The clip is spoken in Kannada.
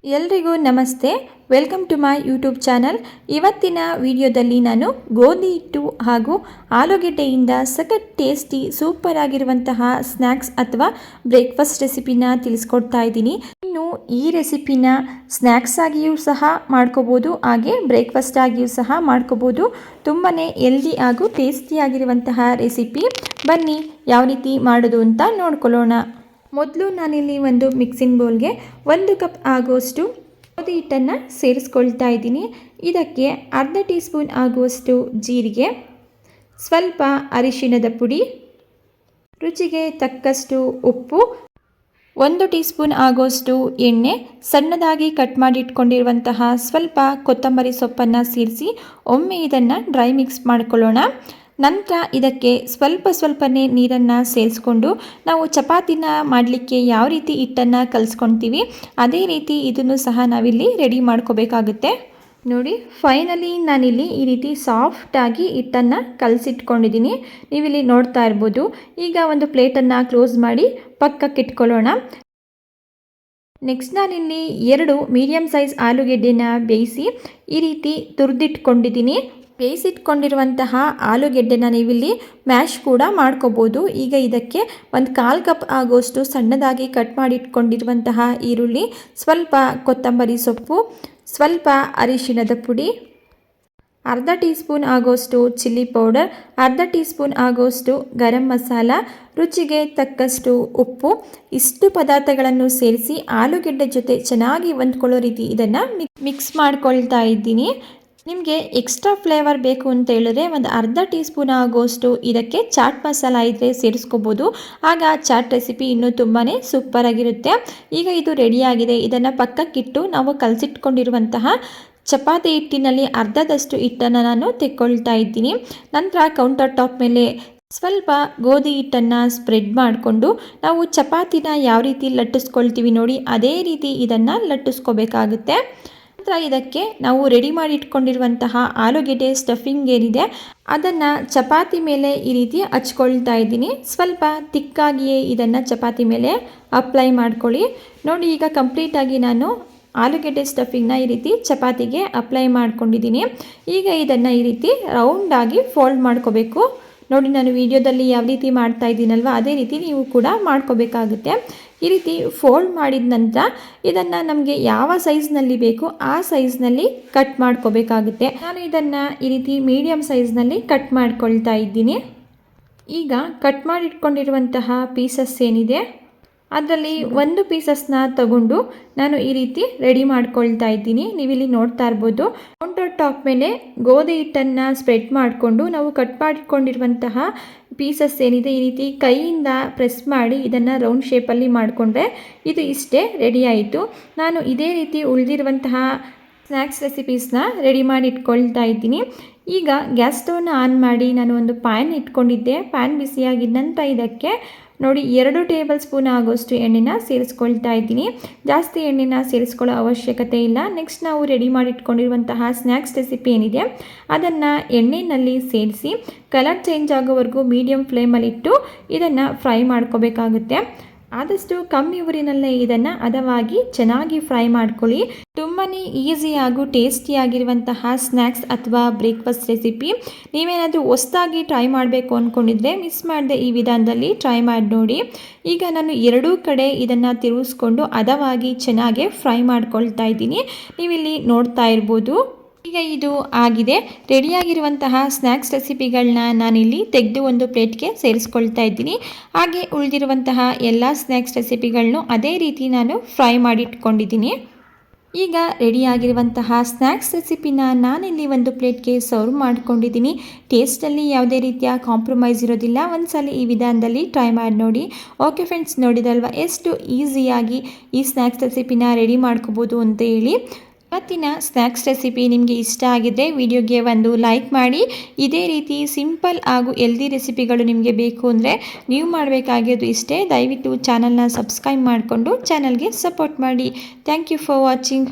ಎಲ್ರಿಗೂ ನಮಸ್ತೆ. Welcome to my YouTube channel. ಇವತ್ತಿನ ವಿಡಿಯೋದಲ್ಲಿ ನಾನು ಗೋಧಿ ಹಿಟ್ಟು ಹಾಗೂ ಆಲೂಗೆಡ್ಡೆಯಿಂದ ಸಖತ್ ಟೇಸ್ಟಿ ಸೂಪರ್ ಆಗಿರುವಂತಹ ಸ್ನ್ಯಾಕ್ಸ್ ಅಥವಾ ಬ್ರೇಕ್ಫಾಸ್ಟ್ ರೆಸಿಪಿನ ತಿಳಿಸ್ಕೊಡ್ತಾ ಇದ್ದೀನಿ. ಇನ್ನು ಈ ರೆಸಿಪಿನ ಸ್ನ್ಯಾಕ್ಸ್ ಆಗಿಯೂ ಸಹ ಮಾಡ್ಕೋಬೋದು, ಹಾಗೆ ಬ್ರೇಕ್ಫಾಸ್ಟ್ ಆಗಿಯೂ ಸಹ ಮಾಡ್ಕೋಬೋದು. ತುಂಬಾ ಹೆಲ್ದಿ ಹಾಗೂ ಟೇಸ್ಟಿ ಆಗಿರುವಂತಹ ರೆಸಿಪಿ. ಬನ್ನಿ ಯಾವ ರೀತಿ ಮಾಡೋದು ಅಂತ ನೋಡ್ಕೊಳ್ಳೋಣ. ಮೊದಲು ನಾನಿಲ್ಲಿ ಒಂದು ಮಿಕ್ಸಿಂಗ್ ಬೌಲ್ಗೆ 1 ಕಪ್ ಆಗುವಷ್ಟು ಗೋಧಿ ಹಿಟ್ಟನ್ನು ಸೇರಿಸ್ಕೊಳ್ತಾ ಇದ್ದೀನಿ. ಇದಕ್ಕೆ ಅರ್ಧ ಟೀ ಸ್ಪೂನ್ ಆಗುವಷ್ಟು ಜೀರಿಗೆ, ಸ್ವಲ್ಪ ಅರಿಶಿಣದ ಪುಡಿ, ರುಚಿಗೆ ತಕ್ಕಷ್ಟು ಉಪ್ಪು, 1 ಟೀ ಸ್ಪೂನ್ ಆಗುವಷ್ಟು ಎಣ್ಣೆ, ಸಣ್ಣದಾಗಿ ಕಟ್ ಮಾಡಿ ಇಟ್ಕೊಂಡಿರುವಂತಹ ಸ್ವಲ್ಪ ಕೊತ್ತಂಬರಿ ಸೊಪ್ಪನ್ನು ಸೇರಿಸಿ ಒಮ್ಮೆ ಇದನ್ನು ಡ್ರೈ ಮಿಕ್ಸ್ ಮಾಡ್ಕೊಳ್ಳೋಣ. ನಂತರ ಇದಕ್ಕೆ ಸ್ವಲ್ಪನೇ ನೀರನ್ನು ಸೇರಿಸ್ಕೊಂಡು ನಾವು ಚಪಾತಿನ ಮಾಡಲಿಕ್ಕೆ ಯಾವ ರೀತಿ ಹಿಟ್ಟನ್ನು ಕಲಿಸ್ಕೊಳ್ತೀವಿ ಅದೇ ರೀತಿ ಇದನ್ನು ಸಹ ನಾವಿಲ್ಲಿ ರೆಡಿ ಮಾಡ್ಕೋಬೇಕಾಗುತ್ತೆ. ನೋಡಿ, ಫೈನಲಿ ನಾನಿಲ್ಲಿ ಈ ರೀತಿ ಸಾಫ್ಟಾಗಿ ಹಿಟ್ಟನ್ನು ಕಲಸಿಟ್ಕೊಂಡಿದ್ದೀನಿ. ನೀವಿಲ್ಲಿ ನೋಡ್ತಾ ಇರ್ಬೋದು. ಈಗ ಒಂದು ಪ್ಲೇಟನ್ನು ಕ್ಲೋಸ್ ಮಾಡಿ ಪಕ್ಕಕ್ಕೆ ಇಟ್ಕೊಳ್ಳೋಣ. ನೆಕ್ಸ್ಟ್ ನಾನಿಲ್ಲಿ 2 ಮೀಡಿಯಮ್ ಸೈಜ್ ಆಲೂಗೆಡ್ಡೆನ ಬೇಯಿಸಿ ಈ ರೀತಿ ತುರಿದಿಟ್ಕೊಂಡಿದ್ದೀನಿ. ಬೇಯಿಸಿಟ್ಕೊಂಡಿರುವಂತಹ ಆಲೂಗೆಡ್ಡೆನ ನೀವಿಲ್ಲಿ ಮ್ಯಾಶ್ ಕೂಡ ಮಾಡ್ಕೋಬೋದು. ಈಗ ಇದಕ್ಕೆ 1/4 ಕಪ್ ಆಗುವಷ್ಟು ಸಣ್ಣದಾಗಿ ಕಟ್ ಮಾಡಿ ಇಟ್ಕೊಂಡಿರುವಂತಹ ಈರುಳ್ಳಿ, ಸ್ವಲ್ಪ ಕೊತ್ತಂಬರಿ ಸೊಪ್ಪು, ಸ್ವಲ್ಪ ಅರಿಶಿಣದ ಪುಡಿ, ಅರ್ಧ ಟೀ ಸ್ಪೂನ್ ಆಗುವಷ್ಟು ಚಿಲ್ಲಿ ಪೌಡರ್, ಅರ್ಧ ಟೀ ಸ್ಪೂನ್ ಆಗುವಷ್ಟು ಗರಂ ಮಸಾಲ, ರುಚಿಗೆ ತಕ್ಕಷ್ಟು ಉಪ್ಪು, ಇಷ್ಟು ಪದಾರ್ಥಗಳನ್ನು ಸೇರಿಸಿ ಆಲೂಗೆಡ್ಡೆ ಜೊತೆ ಚೆನ್ನಾಗಿ ಹೊಂದ್ಕೊಳ್ಳೋ ರೀತಿ ಇದನ್ನು ಮಿಕ್ಸ್ ಮಾಡ್ಕೊಳ್ತಾ ಇದ್ದೀನಿ. ನಿಮಗೆ ಎಕ್ಸ್ಟ್ರಾ ಫ್ಲೇವರ್ ಬೇಕು ಅಂತ ಹೇಳಿದ್ರೆ ಒಂದು ಅರ್ಧ ಟೀ ಸ್ಪೂನ್ ಆಗೋಷ್ಟು ಇದಕ್ಕೆ ಚಾಟ್ ಮಸಾಲ ಇದ್ದರೆ ಸೇರಿಸ್ಕೋಬೋದು. ಆಗ ಚಾಟ್ ರೆಸಿಪಿ ಇನ್ನೂ ತುಂಬಾ ಸೂಪರಾಗಿರುತ್ತೆ. ಈಗ ಇದು ರೆಡಿಯಾಗಿದೆ. ಇದನ್ನು ಪಕ್ಕಕ್ಕಿಟ್ಟು ನಾವು ಕಲಸಿಟ್ಕೊಂಡಿರುವಂತಹ ಚಪಾತಿ ಹಿಟ್ಟಿನಲ್ಲಿ ಅರ್ಧದಷ್ಟು ಹಿಟ್ಟನ್ನು ನಾನು ತೆಕ್ಕೊಳ್ತಾ ಇದ್ದೀನಿ. ನಂತರ ಕೌಂಟರ್ ಟಾಪ್ ಮೇಲೆ ಸ್ವಲ್ಪ ಗೋಧಿ ಹಿಟ್ಟನ್ನು ಸ್ಪ್ರೆಡ್ ಮಾಡಿಕೊಂಡು ನಾವು ಚಪಾತಿನ ಯಾವ ರೀತಿ ಲಟ್ಟಿಸ್ಕೊಳ್ತೀವಿ ನೋಡಿ ಅದೇ ರೀತಿ ಇದನ್ನು ಲಟ್ಟಿಸ್ಕೋಬೇಕಾಗುತ್ತೆ. ನಂತರ ಇದಕ್ಕೆ ನಾವು ರೆಡಿ ಮಾಡಿ ಇಟ್ಕೊಂಡಿರುವಂತಹ ಆಲೂಗೆಡ್ಡೆ ಸ್ಟಫಿಂಗ್ ಏನಿದೆ ಅದನ್ನು ಚಪಾತಿ ಮೇಲೆ ಈ ರೀತಿ ಹಚ್ಕೊಳ್ತಾ ಇದ್ದೀನಿ. ಸ್ವಲ್ಪ ತಿಕ್ಕಾಗಿಯೇ ಇದನ್ನು ಚಪಾತಿ ಮೇಲೆ ಅಪ್ಲೈ ಮಾಡ್ಕೊಳ್ಳಿ. ನೋಡಿ, ಈಗ ಕಂಪ್ಲೀಟಾಗಿ ನಾನು ಆಲೂಗೆಡ್ಡೆ ಸ್ಟಫಿಂಗ್ನ ಈ ರೀತಿ ಚಪಾತಿಗೆ ಅಪ್ಲೈ ಮಾಡ್ಕೊಂಡಿದ್ದೀನಿ. ಈಗ ಇದನ್ನು ಈ ರೀತಿ ರೌಂಡಾಗಿ ಫೋಲ್ಡ್ ಮಾಡ್ಕೋಬೇಕು. ನೋಡಿ, ನಾನು ವಿಡಿಯೋದಲ್ಲಿ ಯಾವ ರೀತಿ ಮಾಡ್ತಾ ಇದ್ದೀನಲ್ವ ಅದೇ ರೀತಿ ನೀವು ಕೂಡ ಮಾಡ್ಕೋಬೇಕಾಗುತ್ತೆ. ಈ ರೀತಿ ಫೋಲ್ಡ್ ಮಾಡಿದ ನಂತರ ಇದನ್ನು ನಮಗೆ ಯಾವ ಸೈಜ್ನಲ್ಲಿ ಬೇಕು ಆ ಸೈಜ್ನಲ್ಲಿ ಕಟ್ ಮಾಡ್ಕೋಬೇಕಾಗುತ್ತೆ. ನಾನು ಇದನ್ನು ಈ ರೀತಿ ಮೀಡಿಯಮ್ ಸೈಜ್ನಲ್ಲಿ ಕಟ್ ಮಾಡ್ಕೊಳ್ತಾ ಇದ್ದೀನಿ. ಈಗ ಕಟ್ ಮಾಡಿಟ್ಕೊಂಡಿರುವಂತಹ ಪೀಸಸ್ ಏನಿದೆ ಅದರಲ್ಲಿ ಒಂದು ಪೀಸಸ್ನ ತಗೊಂಡು ನಾನು ಈ ರೀತಿ ರೆಡಿ ಮಾಡ್ಕೊಳ್ತಾ ಇದ್ದೀನಿ. ನೀವಿಲ್ಲಿ ನೋಡ್ತಾ ಇರ್ಬೋದು. ಕೌಂಟರ್ ಟಾಪ್ ಮೇಲೆ ಗೋಧಿ ಹಿಟ್ಟನ್ನು ಸ್ಪ್ರೆಡ್ ಮಾಡಿಕೊಂಡು ನಾವು ಕಟ್ ಮಾಡಿಕೊಂಡಿರುವಂತಹ ಪೀಸಸ್ ಏನಿದೆ ಈ ರೀತಿ ಕೈಯಿಂದ ಪ್ರೆಸ್ ಮಾಡಿ ಇದನ್ನು ರೌಂಡ್ ಶೇಪಲ್ಲಿ ಮಾಡಿಕೊಂಡ್ರೆ ಇದು ಇಷ್ಟೇ ರೆಡಿ ಆಯಿತು. ನಾನು ಇದೇ ರೀತಿ ಉಳಿದಿರುವಂತಹ ಸ್ನ್ಯಾಕ್ಸ್ ರೆಸಿಪೀಸ್ನ ರೆಡಿ ಮಾಡಿ ಇಟ್ಕೊಳ್ತಾ ಇದ್ದೀನಿ. ಈಗ ಗ್ಯಾಸ್ ಸ್ಟವ್ನ ಆನ್ ಮಾಡಿ ನಾನು ಒಂದು ಪ್ಯಾನ್ ಇಟ್ಕೊಂಡಿದ್ದೆ. ಪ್ಯಾನ್ ಬಿಸಿಯಾಗಿದ್ದ ನಂತರ ಇದಕ್ಕೆ ನೋಡಿ 2 ಟೇಬಲ್ ಸ್ಪೂನ್ ಆಗೋಷ್ಟು ಎಣ್ಣೆನ ಸೇರಿಸ್ಕೊಳ್ತಾ ಇದ್ದೀನಿ. ಜಾಸ್ತಿ ಎಣ್ಣೆನ ಸೇರಿಸ್ಕೊಳ್ಳೋ ಅವಶ್ಯಕತೆ ಇಲ್ಲ. ನೆಕ್ಸ್ಟ್ ನಾವು ರೆಡಿ ಮಾಡಿ ಇಟ್ಕೊಂಡಿರುವಂತಹ ಸ್ನ್ಯಾಕ್ಸ್ ರೆಸಿಪಿ ಏನಿದೆ ಅದನ್ನು ಎಣ್ಣೆಯಲ್ಲಿ ಸೇರಿಸಿ ಕಲರ್ ಚೇಂಜ್ ಆಗೋವರೆಗೂ ಮೀಡಿಯಮ್ ಫ್ಲೇಮಲ್ಲಿಟ್ಟು ಇದನ್ನು ಫ್ರೈ ಮಾಡ್ಕೋಬೇಕಾಗುತ್ತೆ. ಆದಷ್ಟು ಕಮ್ಮಿ ಊರಿನಲ್ಲೇ ಇದನ್ನು ಹದವಾಗಿ ಚೆನ್ನಾಗಿ ಫ್ರೈ ಮಾಡ್ಕೊಳ್ಳಿ. ತುಂಬಾ ಈಸಿ ಹಾಗೂ ಟೇಸ್ಟಿಯಾಗಿರುವಂತಹ ಸ್ನ್ಯಾಕ್ಸ್ ಅಥವಾ ಬ್ರೇಕ್ಫಾಸ್ಟ್ ರೆಸಿಪಿ. ನೀವೇನಾದರೂ ಹೊಸದಾಗಿ ಟ್ರೈ ಮಾಡಬೇಕು ಅಂದ್ಕೊಂಡಿದ್ರೆ ಮಿಸ್ ಮಾಡದೆ ಈ ವಿಧಾನದಲ್ಲಿ ಟ್ರೈ ಮಾಡಿ ನೋಡಿ. ಈಗ ನಾನು 2 ಕಡೆ ಇದನ್ನು ತಿರುಗಿಸ್ಕೊಂಡು ಹದವಾಗಿ ಚೆನ್ನಾಗಿ ಫ್ರೈ ಮಾಡ್ಕೊಳ್ತಾ ಇದ್ದೀನಿ. ನೀವಿಲ್ಲಿ ನೋಡ್ತಾ ಇರ್ಬೋದು. ಈಗ ಇದು ಆಗಿದೆ. ರೆಡಿಯಾಗಿರುವಂತಹ ಸ್ನ್ಯಾಕ್ಸ್ ರೆಸಿಪಿಗಳನ್ನ ನಾನಿಲ್ಲಿ ತೆಗೆದು ಒಂದು ಪ್ಲೇಟ್ಗೆ ಸೇರಿಸ್ಕೊಳ್ತಾ ಇದ್ದೀನಿ. ಹಾಗೆ ಉಳಿದಿರುವಂತಹ ಎಲ್ಲ ಸ್ನ್ಯಾಕ್ಸ್ ರೆಸಿಪಿಗಳನ್ನೂ ಅದೇ ರೀತಿ ನಾನು ಫ್ರೈ ಮಾಡಿಟ್ಕೊಂಡಿದ್ದೀನಿ. ಈಗ ರೆಡಿಯಾಗಿರುವಂತಹ ಸ್ನ್ಯಾಕ್ಸ್ ರೆಸಿಪಿನ ನಾನಿಲ್ಲಿ ಒಂದು ಪ್ಲೇಟ್ಗೆ ಸರ್ವ್ ಮಾಡ್ಕೊಂಡಿದ್ದೀನಿ. ಟೇಸ್ಟಲ್ಲಿ ಯಾವುದೇ ರೀತಿಯ ಕಾಂಪ್ರಮೈಸ್ ಇರೋದಿಲ್ಲ. ಒಂದ್ಸಲ ಈ ವಿಧಾನದಲ್ಲಿ ಟ್ರೈ ಮಾಡಿ ನೋಡಿ. ಓಕೆ ಫ್ರೆಂಡ್ಸ್, ನೋಡಿದಲ್ವ ಎಷ್ಟು ಈಸಿಯಾಗಿ ಈ ಸ್ನ್ಯಾಕ್ಸ್ ರೆಸಿಪಿನ ರೆಡಿ ಮಾಡ್ಕೋಬೋದು ಅಂತ ಹೇಳಿ. ಇವತ್ತಿನ ಸ್ನ್ಯಾಕ್ಸ್ ರೆಸಿಪಿ ನಿಮಗೆ ಇಷ್ಟ ಆಗಿದ್ದರೆ ವಿಡಿಯೋಗೆ ಒಂದು ಲೈಕ್ ಮಾಡಿ. ಇದೇ ರೀತಿ ಸಿಂಪಲ್ ಹಾಗೂ ಹೆಲ್ದಿ ರೆಸಿಪಿಗಳು ನಿಮಗೆ ಬೇಕು ಅಂದರೆ ನೀವು ಮಾಡಬೇಕಾಗಿರೋದು ಇಷ್ಟೇ. ದಯವಿಟ್ಟು ಚಾನಲ್ನ ಸಬ್ಸ್ಕ್ರೈಬ್ ಮಾಡಿಕೊಂಡು ಚಾನಲ್ಗೆ ಸಪೋರ್ಟ್ ಮಾಡಿ. Thank you for watching.